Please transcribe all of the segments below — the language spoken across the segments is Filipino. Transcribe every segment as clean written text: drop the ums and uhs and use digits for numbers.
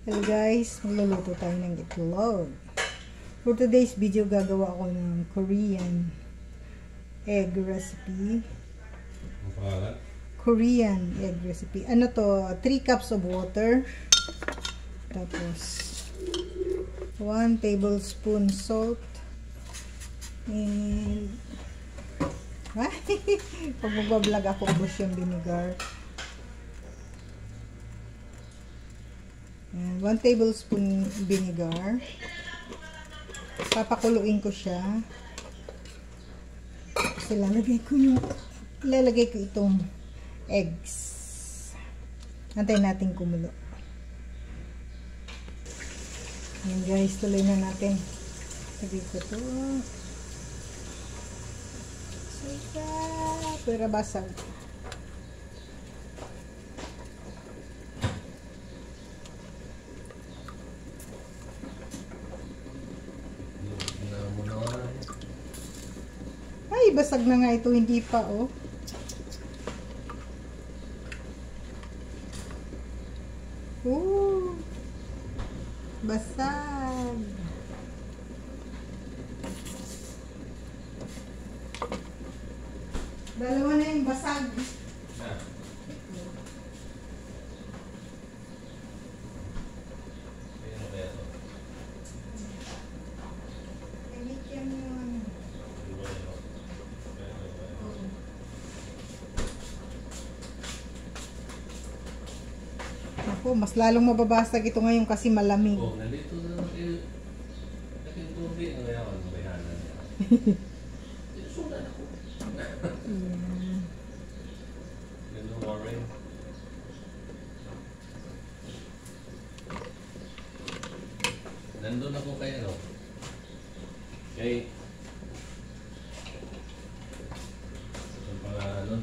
Hello guys, magluluto tayo ng itlog. For today's video, gagawa ako ng Korean egg recipe. Korean egg recipe. Ano to? 3 cups of water. Tapos 1 tablespoon salt. And pag magbablog ako, ubos yung vinegar. And 1 tablespoon vinegar. Papakuluin ko siya. Tapos ilalagay ko itong eggs. Antayin natin kumulo. Ayan guys, tuloy na natin. Lagay ko ito. Pero basag. Ay, basag na nga ito, hindi pa oh. Basag. Dalawa na yung basag. Ako, mas lalong mababasag ito ngayon kasi malamig. Oh, nandito na nakintubi ang ngayon, bayanan niya. Sunan ako. Ganun worry. Nandun ako kaya, no? Okay. Ang pangalan nun?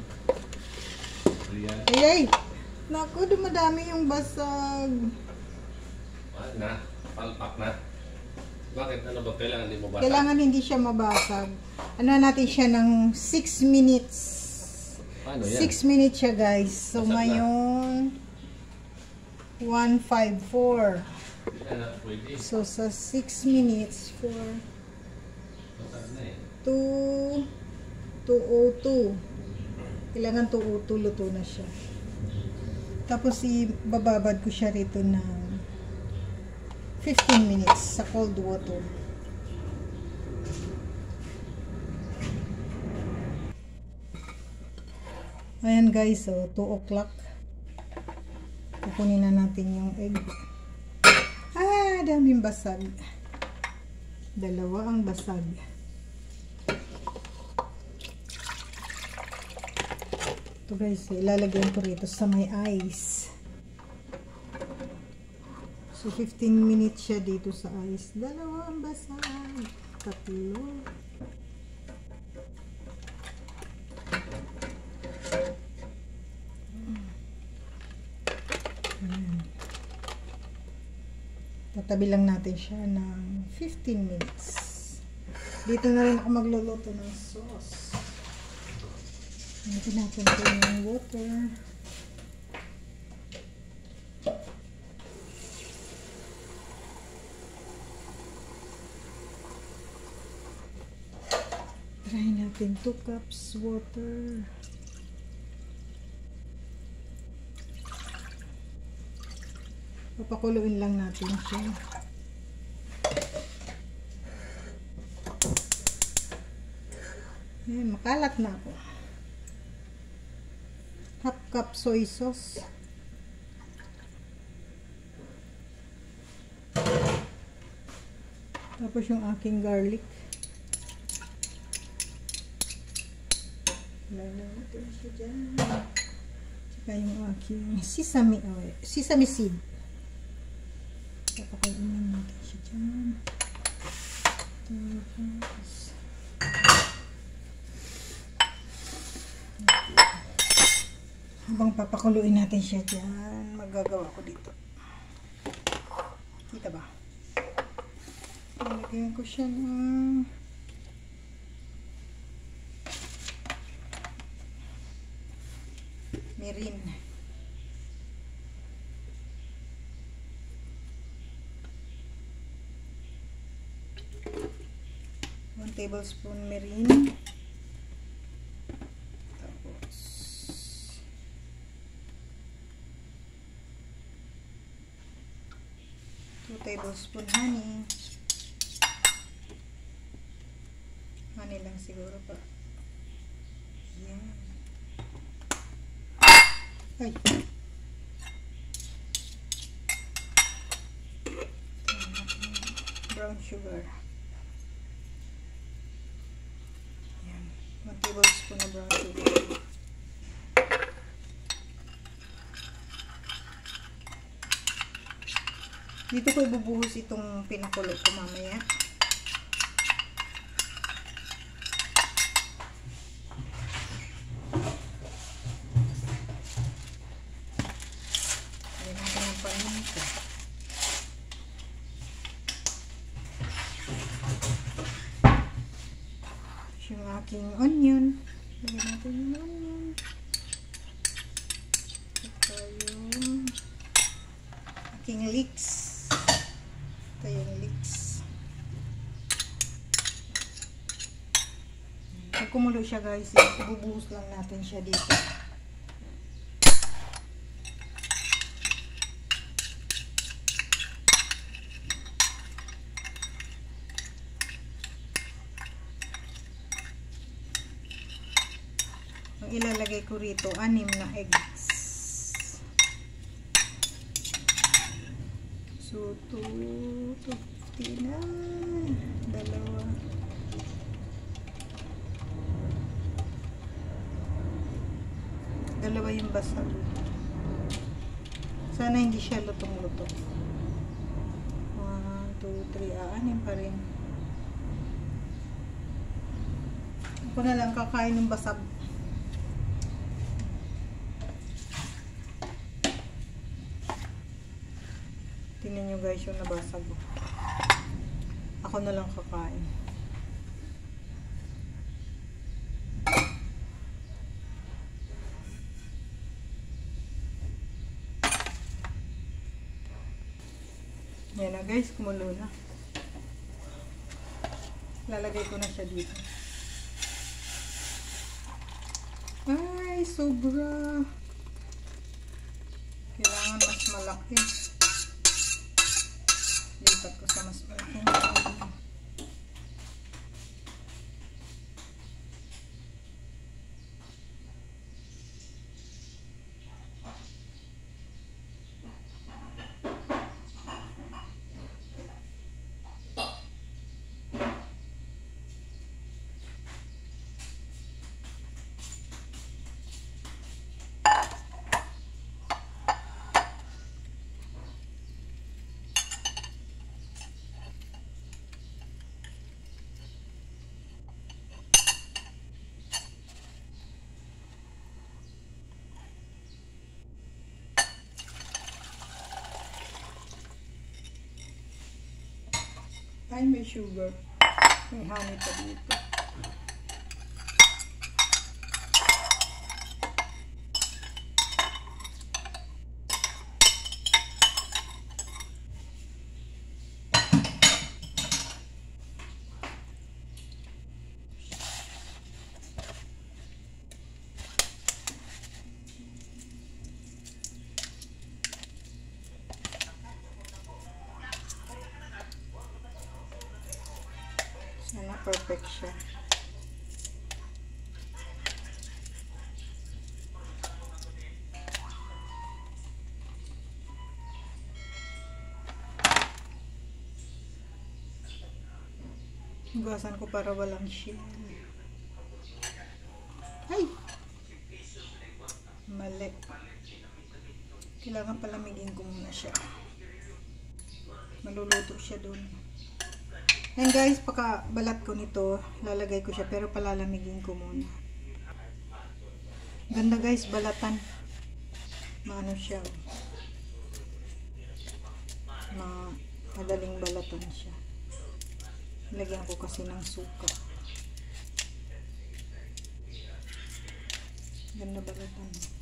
Riyan. Ay! Naku, dumadami yung basag. Na, palpak na. Bakit? Ano ba? Kailangan hindi mo basag? Kailangan hindi siya mabasag. Ano natin siya ng 6 minutes. Paano yan? 6 minutes siya guys. So basag ngayon, 1:54. So sa 6 minutes for 2:02. Kailangan 2:02 luto na siya. Tapos ibababad ko siya rito ng 15 minutes sa cold water. Ayan guys, so 2 o'clock. Kukunin na natin yung egg. Daming basag. Dalawa ang basag. Ito guys, ilalagyan ko rito sa may ice. So 15 minutes siya dito sa ice. Dalawa ang basag. Tatlo. Tatabi lang natin siya ng 15 minutes. Dito na rin ako magluluto ng sauce. Natin ko yung water. Try natin 2 cups water. Papakuluin lang natin siya. Ayan, makalat na ako. 1/2 cup soy sauce. Tapos yung aking garlic. Lagyan natin siya dyan. Tsaka yung aking sesame oil, sesame seed. Papakainin natin siya dyan. Tapos habang papakuluin natin siya dyan, magagawa ko dito. Kita ba? Lagyan ko siya ng mirin. 1 tablespoon mirin. Tapos 2 tablespoon honey. Honey lang siguro pa. Yan. Ay. Brown sugar. Yan. 1 tablespoon na brown sugar. Dito ko ibubuhos itong pinakulo ko mamaya. Ayan ang kanyang paminta. Yung aking onion. Lagyan natin yung onion. Ito yung aking leeks. Ito yung leeks. Pag kumulo siya guys, ibubuhos lang natin siya dito. Ang ilalagay ko rito, 6 na eggs. So, 250 na. Dalawa. Dalawa yung basag. Sana hindi siya lutong-luto. 1, 2, 3. 6 pa rin. Ako na lang kakain ng basag. Tingnan nyo guys yung nabasag. Ako na lang kakain. Yan na guys, kumulo na. Lalagay ko na siya dito. Ay, sobra. Kailangan mas malaki. Lipat ko sa mas malaking bowl. Ay, may sugar. May honey pa dito. Sana perfect siya. Hugasan ko para walang shell. Ay! Mali. Kailangan palamigin ko muna siya. Maluluto siya dun. And guys, pagkabalat ko nito, lalagay ko siya pero palalamigin ko muna. Ganda guys, balatan. Maano siya. Madaling balatan siya. Lagyan ko kasi ng suka. Ganda balatan.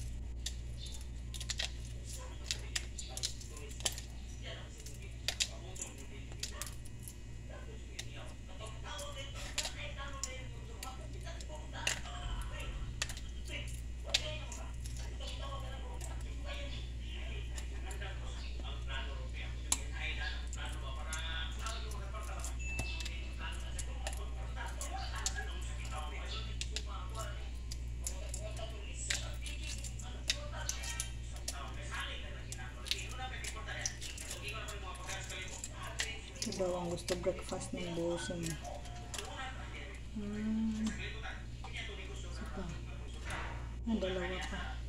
Diba ang gusto breakfast ng bossing. Isa pa. Dalawa pa.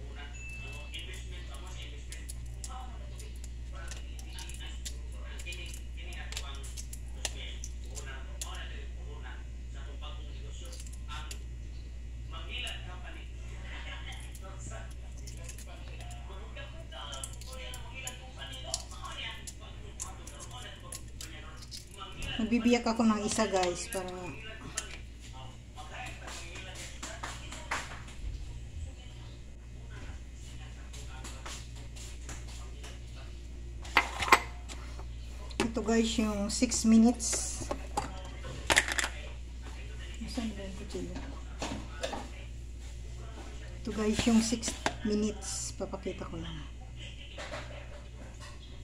Magbibiyak ako ng isa guys para ito guys yung 6 minutes. Saan ba yung kutsilyo? Ito guys yung 6 minutes. Papakita ko lang.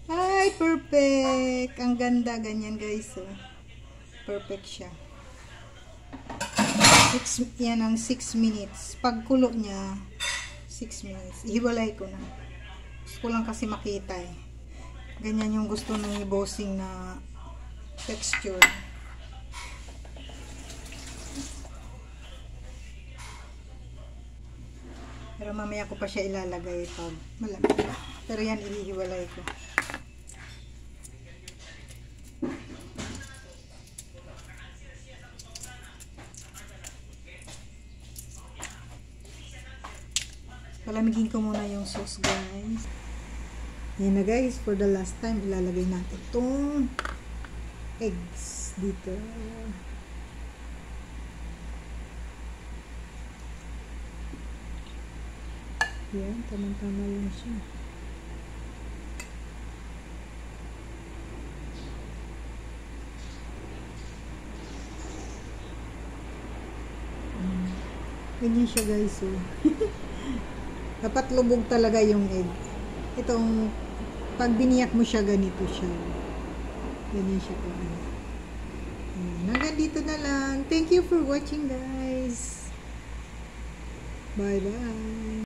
Ay, perfect! Ang ganda, ganyan guys. Oh. Perfect siya. Yan ang 6 minutes. Pagkulo niya, 6 minutes. Ihiwalay ko na. Gusto ko lang kasi makita eh. Ganyan yung gusto ng bossing na texture. Pero mamaya ko pa siya ilalagay pag malamig. Pero yan, ihiwalay ko. Palamigin ko muna yung sauce guys. Yan na guys, for the last time ilalagay natin itong eggs dito. Yan, tamang-tama lang siya. Ganyan siya guys oh. Dapat lubog talaga yung egg. Itong pag biniyak mo siya, ganito siya. Ganyan siya po. Hanggang dito na lang. Thank you for watching guys. Bye bye.